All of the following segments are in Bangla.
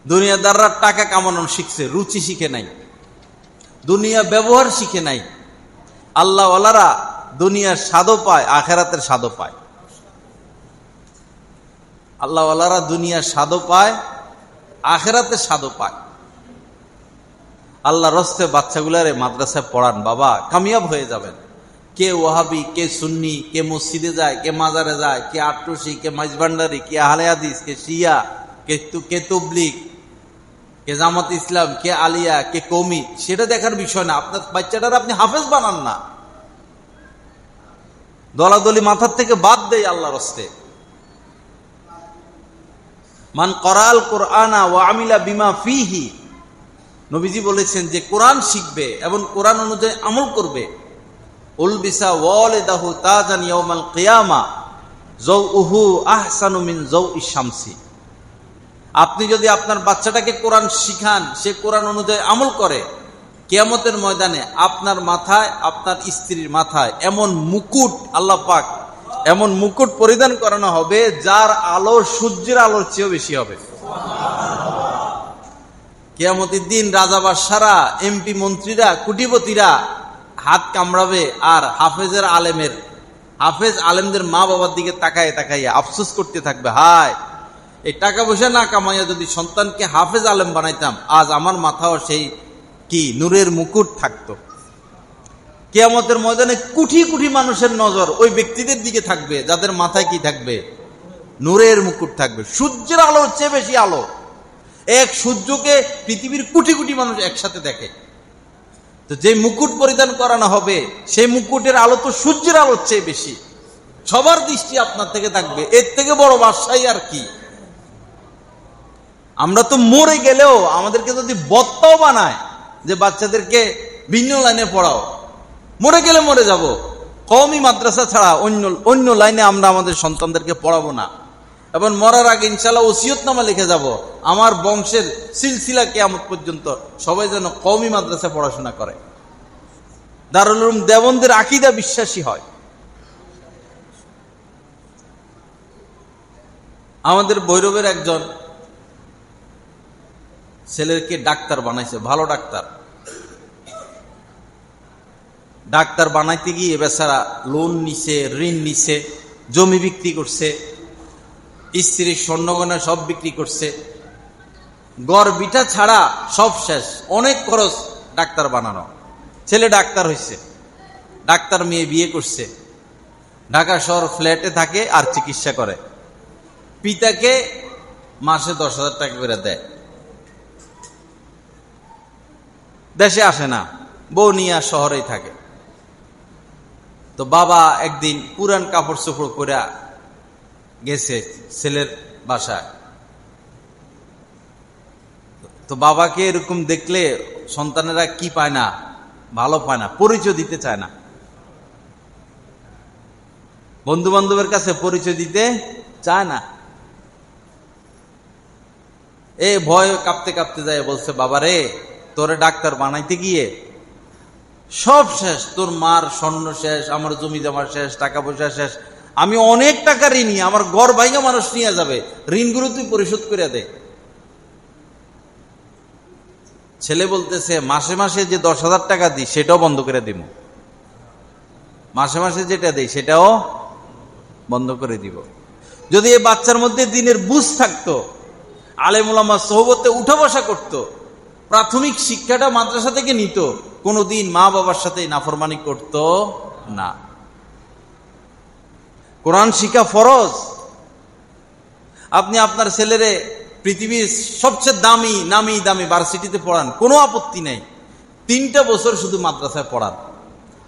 দুনিয়াদাররা টাকা কামানো শিখছে, রুচি শিখে নাই, দুনিয়া ব্যবহার শিখে নাই। আল্লাহওয়ালারা দুনিয়ার স্বাদও পায়, আখেরাতের স্বাদও পায়। আল্লাহওয়ালারা দুনিয়ার স্বাদও পায়, আখেরাতের স্বাদও পায়। আল্লাহ রস্তে বাচ্চাগুলারে মাদ্রাসায় পড়ান, বাবা কামিয়াব হয়ে যাবেন। কে ওয়াহাবি, কে সুন্নি, কে মসজিদে যায়, কে মাজারে যায়, কে আট্টসি, কে মাইজভান্ডারি, কে আহলে হাদিস, কে শিয়া, কে তবলিগ, কে জামাত ইসলাম, কে আলিয়া, কে কওমি, সেটা দেখার বিষয় না। আপনার বাচ্চাটার আপনি হাফেজ বানান না, দলাদলি মাথার থেকে বাদ দেয় আল্লাহর রাস্তে। মান করাল কোরআনা ওয়া আমিলা বিমা ফিহি, নবীজি বলেছেন যে কোরআন শিখবে এবং কোরআন অনুযায়ী আমল করবে, উলবিসা ওয়ালিদাহু তাজান ইয়াউমাল কিয়ামা যাউহু আহসানু মিন যাউইশ শামসি। আপনি যদি আপনার বাচ্চাটাকে কোরআন শিখান, সে কোরআন অনুযায়ী আমল করে, কিয়ামতের ময়দানে আপনার মাথায়, আপনার স্ত্রীর মাথায় এমন মুকুট, আল্লাহ পাক এমন মুকুট পরিধান করানো হবে যার আলো সূর্যের আলোর চেয়েও বেশি হবে। কিয়ামতের দিন রাজা বাদশারা, এমপি মন্ত্রীরা, কোটিপতিরা হাত কামড়াবে, আর হাফেজ আলেমদের মা বাবার দিকে তাকায় তাকাইয়া আফসোস করতে থাকবে, হায় এই টাকা পয়সা না কামাইয়া যদি সন্তানকে হাফেজ আলেম বানাইতাম, আজ আমার মাথাও সেই কি নূরের মুকুট থাকতো। কিয়ামতের ময়দানে কোটি কোটি মানুষের নজর ওই ব্যক্তিদের দিকে থাকবে যাদের মাথায় কি থাকবে, নূরের মুকুট থাকবে, সূর্যের আলোর চেয়ে বেশি আলো। এক সূর্যকে পৃথিবীর কোটি কোটি মানুষ একসাথে দেখে। তো যে মুকুট পরিধান করানো হবে, সেই মুকুটের আলো তো সূর্যের আলোর চেয়ে বেশি। সবার দৃষ্টি আপনার থেকে থাকবে, এর থেকে বড় বাদশাহী আর কি। আমরা তো মরে গেলেও আমাদেরকে যদি বক্তাও বানায় যে বাচ্চাদেরকে ভিন্ন লাইনে পড়াও, মরে গেলে মরে যাব, কওমি মাদ্রাসা ছাড়া অন্য লাইনে আমরা আমাদের সন্তানদেরকে পড়াবো না। এবং মরার আগে ইনশাআল্লাহ ওসিয়তনামা লিখে যাব, আমার বংশের সিলসিলা কিয়ামত পর্যন্ত সবাই যেন কওমি মাদ্রাসা পড়াশোনা করে, দারুল উলুম দেওবন্দের আকীদা বিশ্বাসী হয়। আমাদের ভৈরবের একজন ছেলেকে ডাক্তার বানাইছে, ভালো ডাক্তার বানাইতে গিয়ে বেচারা লোন নিছে, ঋণ নিছে, জমি বিক্রি করছে, স্ত্রীর স্বর্ণগয়না সব বিক্রি করছে, গড় বিটা ছাড়া সব শেষ, অনেক খরচ ডাক্তার বানানো। ছেলে ডাক্তার হয়েছে, ডাক্তার মেয়ে বিয়ে করছে, ঢাকা শহর ফ্ল্যাটে থাকে আর চিকিৎসা করে। পিতাকে মাসে 10,000 টাকা করে দেয়, দেশে আসে না, বউ নিয়ে শহরেই থাকে। তো বাবা একদিন পুরান কাপড় চোপড় করে গেছে ছেলের বাসায়। তো বাবাকে এরকম দেখলে সন্তানেরা কি পায় না, ভালো পায় না, পরিচয় দিতে চায় না, বন্ধু বান্ধবের কাছে পরিচয় দিতে চায় না। এ ভয় কাঁপতে কাঁপতে যায়, বলছে বাবা রে, তোরে ডাক্তার বানাইতে গিয়ে সব শেষ, তোর মার স্বর্ণ শেষ, আমার জমি জমা শেষ, টাকা পয়সা শেষ, আমি অনেক টাকা ঋণী, আমার ঘর ভাইঙ্গা মানুষ নিয়ে যাবে, ঋণগুলো তুই পরিশোধ করে দে। ছেলে বলতেছে মাসে মাসে যে 10,000 টাকা দিই সেটাও বন্ধ করে দিব, মাসে মাসে যেটা দিই সেটাও বন্ধ করে দিব। যদি এই বাচ্চার মধ্যে দিনের বুঝ থাকতো, আলেম ওলামা সোহবতে উঠা বসা করতো, প্রাথমিক শিক্ষাটা মাদ্রাসা থেকে নিত, কোনদিন মা বাবার সাথে নাফরমানি করত না। কোরআন শিক্ষা ফরজ। আপনি আপনার ছেলেরে পৃথিবীর সবচেয়ে নামি দামি ভার্সিটিতে পড়ান, কোনো আপত্তি নেই, 3টা বছর শুধু মাদ্রাসায় পড়ান,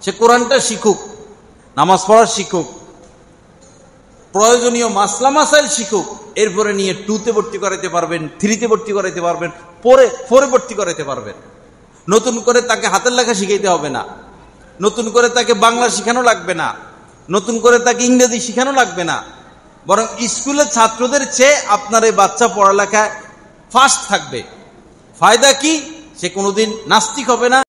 সে কোরআনটা শিখুক, নামাজ পড়ার শিখুক, প্রয়োজনীয় মাসলা মাসাইল শিখুক, এরপরে নিয়ে 2তে ভর্তি করাইতে পারবেন, 3তে ভর্তি করাইতে পারবেন, 4-এ ভর্তি করাইতে পারবেন। নতুন করে তাকে হাতের লেখা শিখাইতে হবে না, নতুন করে তাকে বাংলা শিখানো লাগবে না, নতুন করে তাকে ইংরেজি শিখানো লাগবে না, বরং স্কুলের ছাত্রদের চেয়ে আপনার এই বাচ্চা পড়ালেখায় ফার্স্ট থাকবে। ফায়দা কি? সে কোনোদিন নাস্তিক হবে না।